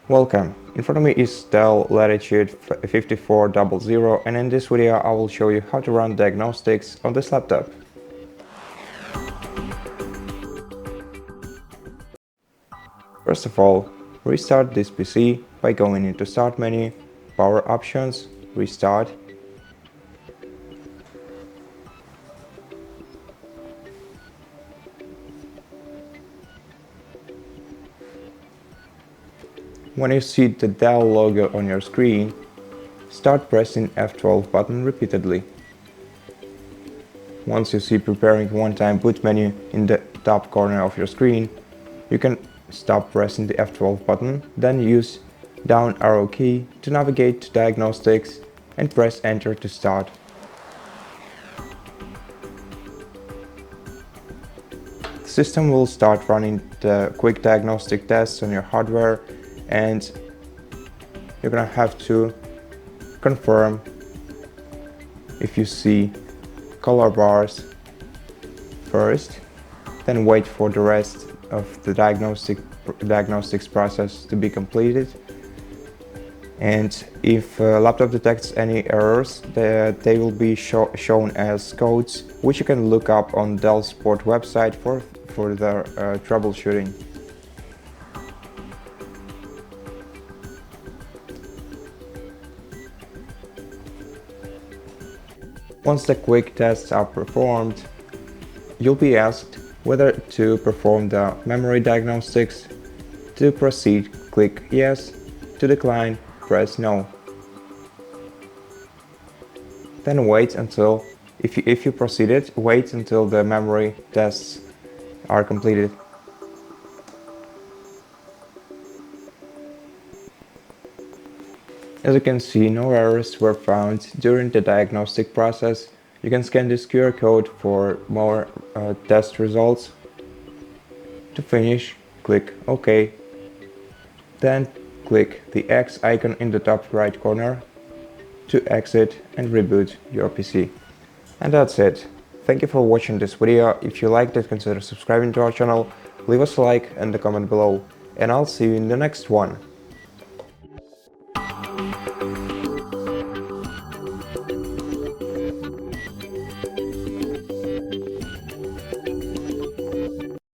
Welcome! In front of me is DELL Latitude 5400, and in this video I will show you how to run Diagnostics on this laptop. First of all, restart this PC by going into Start menu, Power Options, Restart. When you see the DELL logo on your screen, start pressing F12 button repeatedly. Once you see preparing one-time boot menu in the top corner of your screen, you can stop pressing the F12 button, then use down arrow key to navigate to Diagnostics and press Enter to start. The system will start running the quick diagnostic tests on your hardware, and you're gonna have to confirm if you see color bars first, then wait for the rest of the diagnostics process to be completed. And if laptop detects any errors, they will be shown as codes, which you can look up on Dell support website for the troubleshooting. Once the quick tests are performed, you'll be asked whether to perform the memory diagnostics. To proceed, click Yes. To decline, press No. Then wait until, if you proceeded, wait until the memory tests are completed. As you can see, no errors were found during the diagnostic process. You can scan this QR code for more test results. To finish, click OK. Then click the X icon in the top right corner to exit and reboot your PC. And that's it. Thank you for watching this video. If you liked it, consider subscribing to our channel, leave us a like and a comment below, and I'll see you in the next one.